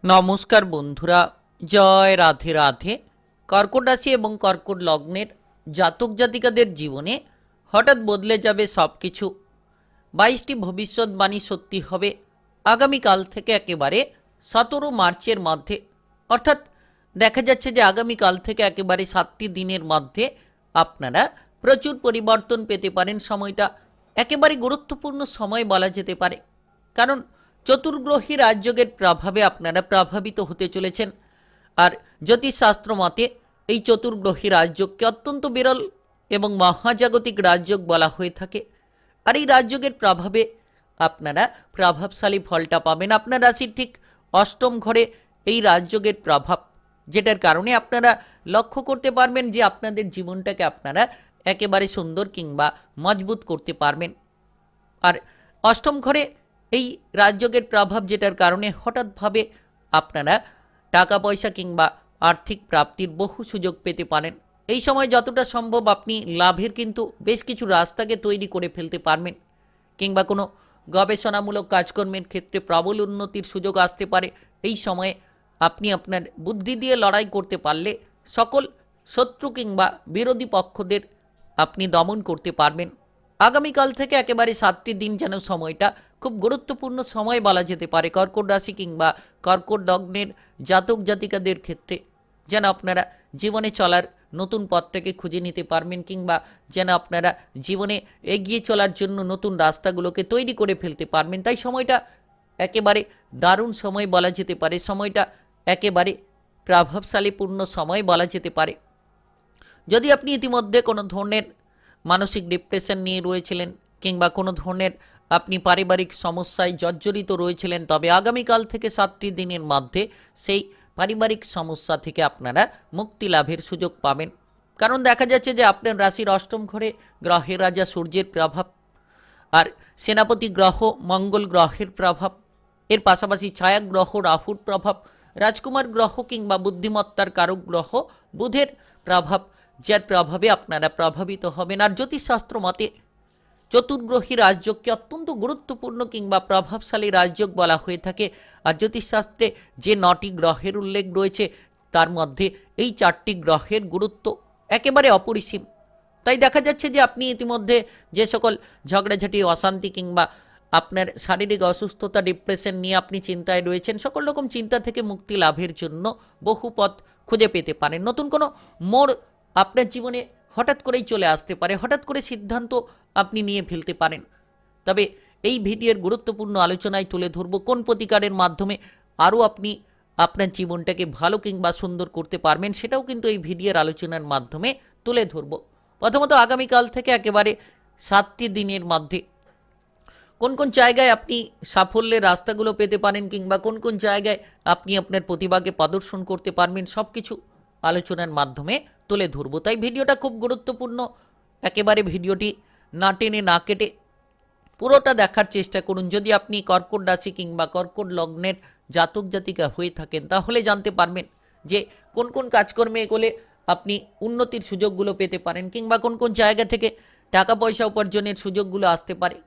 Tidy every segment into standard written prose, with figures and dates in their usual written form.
নমস্কার বন্ধুরা, জয় রাধে রাধে। কর্কট রাশি এবং কর্কট লগ্নের জাতক জাতিকাদের জীবনে হঠাৎ বদলে যাবে সব কিছু। 22টি ভবিষ্যৎবাণী সত্যি হবে আগামীকাল থেকে একেবারে 17 মার্চের মধ্যে। অর্থাৎ দেখা যাচ্ছে যে আগামীকাল থেকে একেবারে 7টি দিনের মধ্যে আপনারা প্রচুর পরিবর্তন পেতে পারেন। সময়টা একেবারে গুরুত্বপূর্ণ সময় বলা যেতে পারে, কারণ চতুর্গ্রহী রাজযোগের প্রভাবে আপনারা প্রভাবিত হতে চলেছেন। আর জ্যোতিষশাস্ত্র মতে এই চতুর্গ্রহী রাজযোগকে অত্যন্ত বিরল এবং মহাজাগতিক রাজযোগ বলা হয়ে থাকে। আর এই রাজযোগের প্রভাবে আপনারা প্রভাবশালী ফলটা পাবেন আপনার রাশির ঠিক অষ্টম ঘরে। এই রাজযোগের প্রভাব, যেটার কারণে আপনারা লক্ষ্য করতে পারবেন যে আপনাদের জীবনটাকে আপনারা একেবারে সুন্দর কিংবা মজবুত করতে পারবেন। আর অষ্টম ঘরে এই রাজযোগের প্রভাব, যেটার কারণে হঠাৎভাবে আপনারা টাকা পয়সা কিংবা আর্থিক প্রাপ্তির বহু সুযোগ পেতে পারেন। এই সময় যতটা সম্ভব আপনি লাভের কিন্তু বেশ কিছু রাস্তাকে তৈরি করে ফেলতে পারবেন, কিংবা কোনো গবেষণামূলক কাজকর্মের ক্ষেত্রে প্রবল উন্নতির সুযোগ আসতে পারে। এই সময়ে আপনি আপনার বুদ্ধি দিয়ে লড়াই করতে পারলে সকল শত্রু কিংবা বিরোধী পক্ষদের আপনি দমন করতে পারবেন। আগামীকাল থেকে একেবারে 7টি দিন যেন সময়টা খুব গুরুত্বপূর্ণ সময় বলা যেতে পারে কর্কট রাশি কিংবা কর্কট লগ্নের জাতক জাতিকাদের ক্ষেত্রে। যেন আপনারা জীবনে চলার নতুন পথটাকে খুঁজে নিতে পারবেন, কিংবা যেন আপনারা জীবনে এগিয়ে চলার জন্য নতুন রাস্তাগুলোকে তৈরি করে ফেলতে পারবেন। তাই সময়টা একেবারে দারুণ সময় বলা যেতে পারে। সময়টা একেবারে প্রভাবশালীপূর্ণ সময় বলা যেতে পারে। যদি আপনি ইতিমধ্যে কোনো ধরনের মানসিক ডিপ্রেশন নিয়ে রয়েছিলেন, কিংবা কোনো ধরনের আপনি পারিবারিক সমস্যায় জর্জরিত রয়েছিলেন, তবে আগামীকাল থেকে 7টি দিনের মধ্যে সেই পারিবারিক সমস্যা থেকে আপনারা মুক্তি লাভের সুযোগ পাবেন। কারণ দেখা যাচ্ছে যে আপনার রাশির অষ্টম ঘরে গ্রহের রাজা সূর্যের প্রভাব, আর সেনাপতি গ্রহ মঙ্গল গ্রহের প্রভাব, এর পাশাপাশি ছায়া গ্রহ রাহুর প্রভাব, রাজকুমার গ্রহ কিংবা বুদ্ধিমত্তার কারক গ্রহ বুধের প্রভাব, যার প্রভাবে আপনারা প্রভাবিত হবেন। আর জ্যোতিষশাস্ত্র মতে চতুর্গ্রহী রাজযোগকে অত্যন্ত গুরুত্বপূর্ণ কিংবা প্রভাবশালী রাজযোগ বলা হয়ে থাকে। আর জ্যোতিষশাস্ত্রে যে 9টি গ্রহের উল্লেখ রয়েছে, তার মধ্যে এই 4টি গ্রহের গুরুত্ব একেবারে অপরিসীম। তাই দেখা যাচ্ছে যে আপনি ইতিমধ্যে যে সকল ঝগড়াঝাটি, অশান্তি কিংবা আপনার শারীরিক অসুস্থতা, ডিপ্রেশন নিয়ে আপনি চিন্তায় রয়েছেন, সকল রকম চিন্তা থেকে মুক্তি লাভের জন্য বহু পথ খুঁজে পেতে পারেন। নতুন কোনো মোড় আপনার জীবনে হঠাৎ করেই চলে আসতে পারে, হঠাৎ করে সিদ্ধান্ত আপনি নিয়ে ফেলতে পারেন। তবে এই ভিডিওর গুরুত্বপূর্ণ আলোচনায় তুলে ধরব কোন প্রতিকারের মাধ্যমে আরও আপনি আপনার জীবনটাকে ভালো কিংবা সুন্দর করতে পারবেন, সেটাও কিন্তু এই ভিডিওর আলোচনার মাধ্যমে তুলে ধরব। প্রথমত আগামীকাল থেকে একেবারে 7টি দিনের মধ্যে কোন কোন জায়গায় আপনি সাফল্যের রাস্তাগুলো পেতে পারেন, কিংবা কোন কোন জায়গায় আপনি আপনার প্রতিভাকে প্রদর্শন করতে পারবেন, সব কিছু আলোচনার মাধ্যমে তুলে ধরব। তাই ভিডিওটা খুব গুরুত্বপূর্ণ। একেবারে ভিডিওটি না টেনে না কেটে পুরোটা দেখার চেষ্টা করুন। যদি আপনি কর্কট রাশি কিংবা কর্কট লগ্নের জাতক জাতিকা হয়ে থাকেন, তাহলে জানতে পারবেন যে কোন কোন কাজকর্মে এগোলে আপনি উন্নতির সুযোগগুলো পেতে পারেন, কিংবা কোন কোন জায়গা থেকে টাকা পয়সা উপার্জনের সুযোগগুলো আসতে পারে।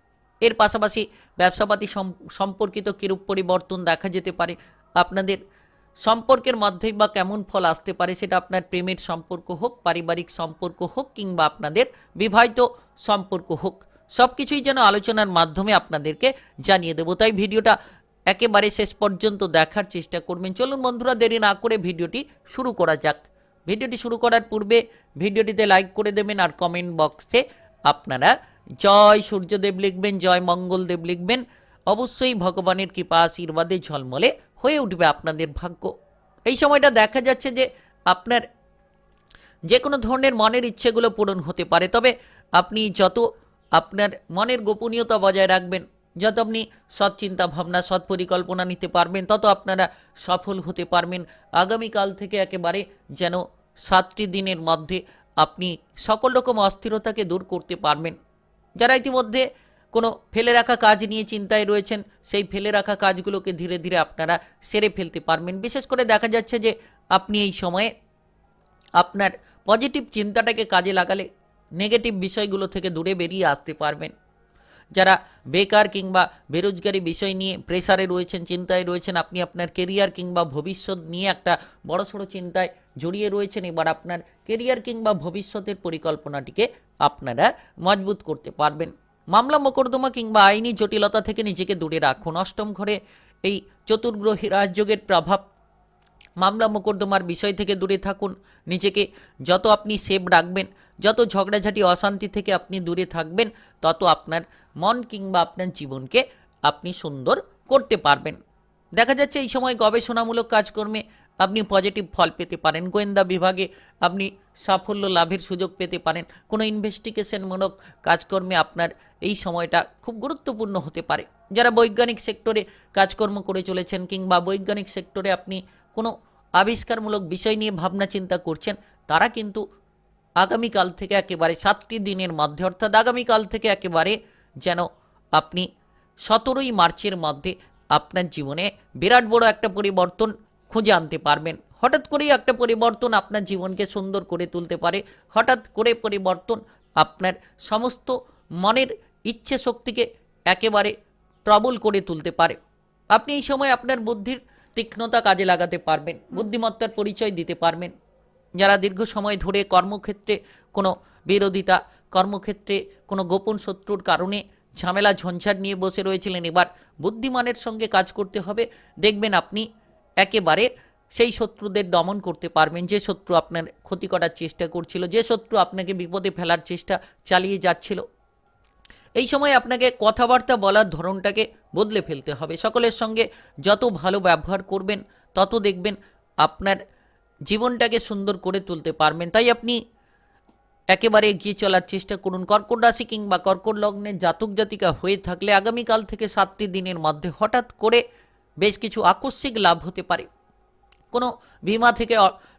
এর পাশাপাশি ব্যবসাপাতি সম্পর্কিত কিরূপ পরিবর্তন দেখা যেতে পারে, আপনাদের সম্পর্কের মধ্যেই বা কেমন ফল আসতে পারে, সেটা আপনার প্রেমের সম্পর্ক হোক, পারিবারিক সম্পর্ক হোক, কিংবা আপনাদের বিবাহিত সম্পর্ক হোক, সব কিছুই যেন আলোচনার মাধ্যমে আপনাদেরকে জানিয়ে দেবো। তাই ভিডিওটা একেবারে শেষ পর্যন্ত দেখার চেষ্টা করবেন। চলুন বন্ধুরা, দেরি না করে ভিডিওটি শুরু করা যাক। ভিডিওটি শুরু করার পূর্বে ভিডিওটিতে লাইক করে দেবেন, আর কমেন্ট বক্সে আপনারা জয় সূর্যদেব লিখবেন, জয় মঙ্গলদেব লিখবেন। অবশ্যই ভগবানের কৃপা আশীর্বাদে ঝলমলে হয়ে উঠবে আপনাদের ভাগ্য। এই সময়টা দেখা যাচ্ছে যে আপনার যে কোনো ধরনের মনের ইচ্ছেগুলো পূরণ হতে পারে। তবে আপনি যত আপনার মনের গোপনীয়তা বজায় রাখবেন, যত আপনি সৎ চিন্তা ভাবনা, সৎ পরিকল্পনা নিতে পারবেন, তত আপনারা সফল হতে পারবেন। আগামীকাল থেকে একেবারে যেন 7টি দিনের মধ্যে আপনি সকল রকম অস্থিরতাকে দূর করতে পারবেন। যারা ইতিমধ্যে কোনো ফেলে রাখা কাজ নিয়ে চিন্তায় রয়েছেন, সেই ফেলে রাখা কাজগুলোকে ধীরে ধীরে আপনারা সেরে ফেলতে পারবেন। বিশেষ করে দেখা যাচ্ছে যে আপনি এই সময়ে আপনার পজিটিভ চিন্তাটাকে কাজে লাগালে নেগেটিভ বিষয়গুলো থেকে দূরে বেরিয়ে আসতে পারবেন। যারা বেকার কিংবা বেরোজগারি বিষয় নিয়ে প্রেসারে রয়েছেন, চিন্তায় রয়েছেন, আপনি আপনার কেরিয়ার কিংবা ভবিষ্যৎ নিয়ে একটা বড়সড় চিন্তায় জড়িয়ে রয়েছেন, এবার আপনার কেরিয়ার কিংবা ভবিষ্যতের পরিকল্পনাটিকে আপনারা মজবুত করতে পারবেন। মামলা মোকদ্দমা কিংবা আইনি জটিলতা থেকে নিজেকে দূরে রাখুন। অষ্টম ঘরে এই চতুর্গ্রহী রাজযোগের প্রভাব, মামলা মোকদ্দমার বিষয় থেকে দূরে থাকুন। নিজেকে যত আপনি সেভ রাখবেন, যত ঝগড়াঝাটি অশান্তি থেকে আপনি দূরে থাকবেন, তত আপনার মন কিংবা আপনার জীবনকে আপনি সুন্দর করতে পারবেন। দেখা যাচ্ছে এই সময় গবেষণামূলক কাজকর্মে আপনি পজিটিভ ফল পেতে পারেন। গোয়েন্দা বিভাগে আপনি সাফল্য লাভের সুযোগ পেতে পারেন। কোনো ইনভেস্টিগেশনমূলক কাজকর্মে আপনার এই সময়টা খুব গুরুত্বপূর্ণ হতে পারে। যারা বৈজ্ঞানিক সেক্টরে কাজকর্ম করে চলেছেন কিংবা বৈজ্ঞানিক সেক্টরে আপনি কোনো আবিষ্কারমূলক বিষয় নিয়ে ভাবনা চিন্তা করছেন, তারা কিন্তু আগামীকাল থেকে একেবারে 7টি দিনের মধ্যে, অর্থাৎ আগামীকাল থেকে একেবারে যেন আপনি 17ই মার্চের মধ্যে আপনার জীবনে বিরাট বড় একটা পরিবর্তন খুঁজে আনতে পারবেন। হঠাৎ করেই একটা পরিবর্তন আপনার জীবনকে সুন্দর করে তুলতে পারে। হঠাৎ করে পরিবর্তন আপনার সমস্ত মনের ইচ্ছে শক্তিকে একেবারে প্রবল করে তুলতে পারে। আপনি এই সময় আপনার বুদ্ধির তীক্ষ্ণতা কাজে লাগাতে পারবেন, বুদ্ধিমত্তার পরিচয় দিতে পারবেন। যারা দীর্ঘ সময় ধরে কর্মক্ষেত্রে কোনো বিরোধিতা, কর্মক্ষেত্রে কোনো গোপন শত্রুর কারণে ঝামেলা ঝঞ্ঝাট নিয়ে বসে রয়েছিলেন, এবার বুদ্ধিমানের সঙ্গে কাজ করতে হবে। দেখবেন আপনি একেবারে সেই শত্রুদের দমন করতে পারবেন। যে শত্রু আপনার ক্ষতি করার চেষ্টা করছিল, যে শত্রু আপনাকে বিপদে ফেলার চেষ্টা চালিয়ে যাচ্ছিল, এই সময় আপনাকে কথাবার্তা বলার ধরনটাকে বদলে ফেলতে হবে। সকলের সঙ্গে যত ভালো ব্যবহার করবেন, তত দেখবেন আপনার জীবনটাকে সুন্দর করে তুলতে পারবেন। তাই আপনি একেবারে এগিয়ে চলার চেষ্টা করুন। কর্কট রাশি কিংবা কর্কট লগ্নের জাতক জাতিকা হয়ে থাকলে আগামীকাল থেকে 7টি দিনের মধ্যে হঠাৎ করে বেশ কিছু আকস্মিক লাভ হতে পারে। কোনো বিমা থেকে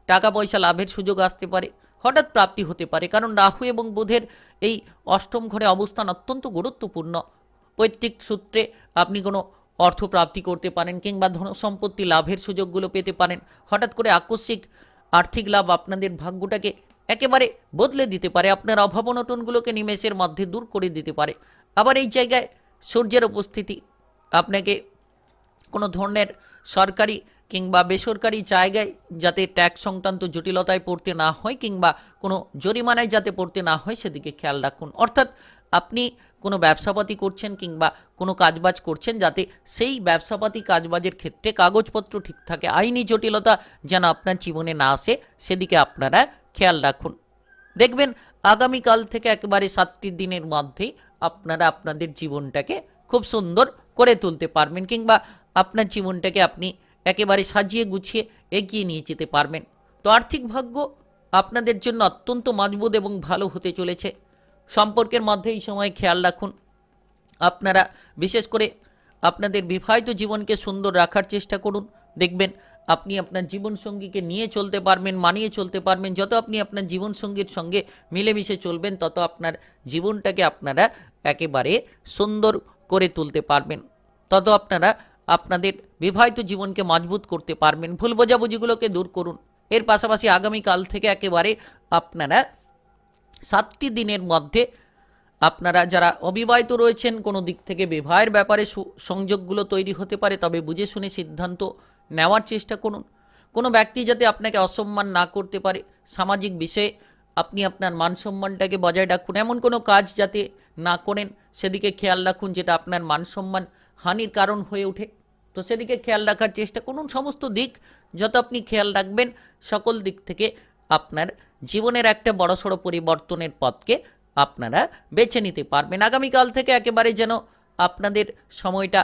টাকা পয়সা লাভের সুযোগ আসতে পারে, হঠাৎ প্রাপ্তি হতে পারে। কারণ রাহু এবং বুধের এই অষ্টম ঘরে অবস্থান অত্যন্ত গুরুত্বপূর্ণ। পৈতৃক সূত্রে আপনি কোনো অর্থ প্রাপ্তি করতে পারেন কিংবা ধন সম্পত্তি লাভের সুযোগগুলো পেতে পারেন। হঠাৎ করে আকস্মিক আর্থিক লাভ আপনাদের ভাগ্যটাকে একেবারে বদলে দিতে পারে, আপনার অভাব অনটনগুলোকে নিমেষের মধ্যে দূর করে দিতে পারে। আবার এই জায়গায় সূর্যের উপস্থিতি আপনাকে কোনো ধরনের সরকারি কিংবা বেসরকারি জায়গায় যাতে ট্যাক্স সংক্রান্ত জটিলতায় পড়তে না হয় কিংবা কোনো জরিমানায় যাতে পড়তে না হয়, সেদিকে খেয়াল রাখুন। অর্থাৎ আপনি কোনো ব্যবসাপাতি করছেন কিংবা কোনো কাজবাজ করছেন, যাতে সেই ব্যবসাপাতি কাজবাজের ক্ষেত্রে কাগজপত্র ঠিক থাকে, আইনি জটিলতা যেন আপনার জীবনে না আসে, সেদিকে আপনারা খেয়াল রাখুন। দেখবেন আগামীকাল থেকে একেবারে 7টি দিনের মধ্যেই আপনারা আপনাদের জীবনটাকে খুব সুন্দর করে তুলতে পারবেন কিংবা আপনার জীবনটাকে আপনি একেবারে সাজিয়ে গুছিয়ে এগিয়ে নিয়ে যেতে পারবেন। তো আর্থিক ভাগ্য আপনাদের জন্য অত্যন্ত মজবুত এবং ভালো হতে চলেছে। সম্পর্কের মধ্যে এই সময় খেয়াল রাখুন, আপনারা বিশেষ করে আপনাদের বিবাহিত জীবনকে সুন্দর রাখার চেষ্টা করুন। দেখবেন আপনি আপনার জীবনসঙ্গীকে নিয়ে চলতে পারবেন, মানিয়ে চলতে পারবেন। যত আপনি আপনার জীবনসঙ্গীর সঙ্গে মিলেমিশে চলবেন, তত আপনার জীবনটাকে আপনারা একেবারে সুন্দর করে তুলতে পারবেন, তত আপনারা আপনাদের বিবাহিত জীবনকে মজবুত করতে পারবেন। ভুল বোঝাবুঝিগুলোকে দূর করুন। এর পাশাপাশি আগামীকাল থেকে একেবারে আপনারা 7টি দিনের মধ্যে আপনারা যারা অবিবাহিত রয়েছেন, কোনো দিক থেকে বিবাহের ব্যাপারে সংযোগগুলো তৈরি হতে পারে, তবে বুঝে শুনে সিদ্ধান্ত নেওয়ার চেষ্টা করুন। কোনো ব্যক্তি যাতে আপনাকে অসম্মান না করতে পারে, সামাজিক বিষয়ে আপনি আপনার মান সম্মানটাকে বজায় রাখুন। এমন কোনো কাজ যাতে না করেন, সেদিকে খেয়াল রাখুন যেটা আপনার মান সম্মান হানির কারণ হয়ে ওঠে। তো সেদিকে খেয়াল রাখার চেষ্টা করুন। সমস্ত দিক যত আপনি খেয়াল রাখবেন, সকল দিক থেকে আপনার জীবনের একটা বড়সড় পরিবর্তনের পথকে আপনারা বেছে নিতে পারবেন। আগামীকাল থেকে একেবারে যেন আপনাদের সময়টা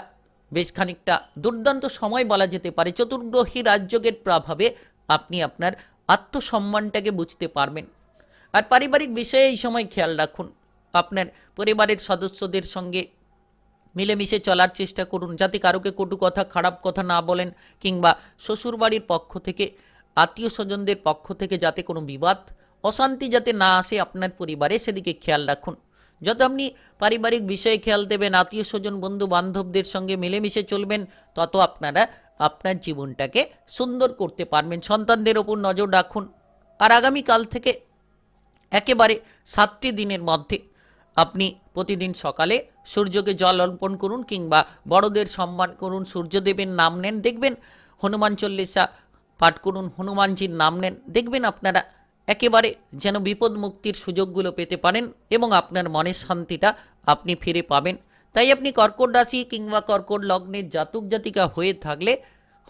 বেশ খানিকটা দুর্দান্ত সময় বলা যেতে পারে। চতুর্গ্রহী রাজযোগের প্রভাবে আপনি আপনার আত্মসম্মানটাকে বুঝতে পারবেন। আর পারিবারিক বিষয়ে এই সময় খেয়াল রাখুন, আপনার পরিবারের সদস্যদের সঙ্গে মিলেমিশে চলার চেষ্টা করুন, যাতে কারোকে কটু কথা, খারাপ কথা না বলেন কিংবা শ্বশুরবাড়ির পক্ষ থেকে, আত্মীয় স্বজনদের পক্ষ থেকে যাতে কোনো বিবাদ, অশান্তি যাতে না আসে আপনার পরিবারে, সেদিকে খেয়াল রাখুন। যত আপনি পারিবারিক বিষয়ে খেয়াল দেবেন, আত্মীয় স্বজন বন্ধু বান্ধবদের সঙ্গে মিলেমিশে চলবেন, তত আপনারা আপনার জীবনটাকে সুন্দর করতে পারবেন। সন্তানদের ওপর নজর রাখুন। আর আগামীকাল থেকে একেবারে 7টি দিনের মধ্যে আপনি প্রতিদিন সকালে সূর্যকে জল অর্পণ করুন কিংবা বড়দের সম্মান করুন, সূর্যদেবের নাম নেন, দেখবেন হনুমান চল্লিশা পাঠ করুন, হনুমানজির নাম নেন, দেখবেন আপনারা একেবারে যেন বিপদ মুক্তির সুযোগগুলো পেতে পারেন এবং আপনার মনের শান্তিটা আপনি ফিরে পাবেন। তাই আপনি কর্কট রাশি কিংবা কর্কট লগ্নের জাতক জাতিকা হয়ে থাকলে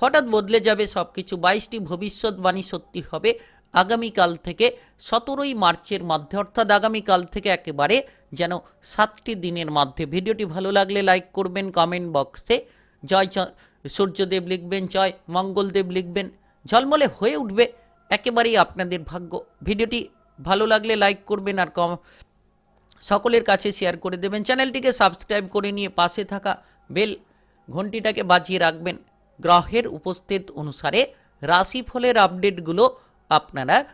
হঠাৎ বদলে যাবে সব কিছু। 22টি ভবিষ্যৎবাণী সত্যি হবে আগামীকাল থেকে 17ই মার্চের মধ্যে, অর্থাৎ আগামীকাল থেকে একেবারে যেন 7টি দিনের মধ্যে। ভিডিওটি ভালো লাগলে লাইক করবেন, কমেন্ট বক্সে জয় সূর্যদেব লিখবেন, জয় মঙ্গলদেব লিখবেন, ঝলমলে হয়ে উঠবে একেবারেই আপনাদের ভাগ্য। ভিডিওটি ভালো লাগলে লাইক করবেন আর সকলের কাছে শেয়ার করে দেবেন। চ্যানেলটিকে সাবস্ক্রাইব করে নিয়ে পাশে থাকা বেল ঘন্টিটাকে বাজিয়ে রাখবেন। গ্রহের উপস্থিত অনুসারে রাশিফলের আপডেটগুলো আপনারা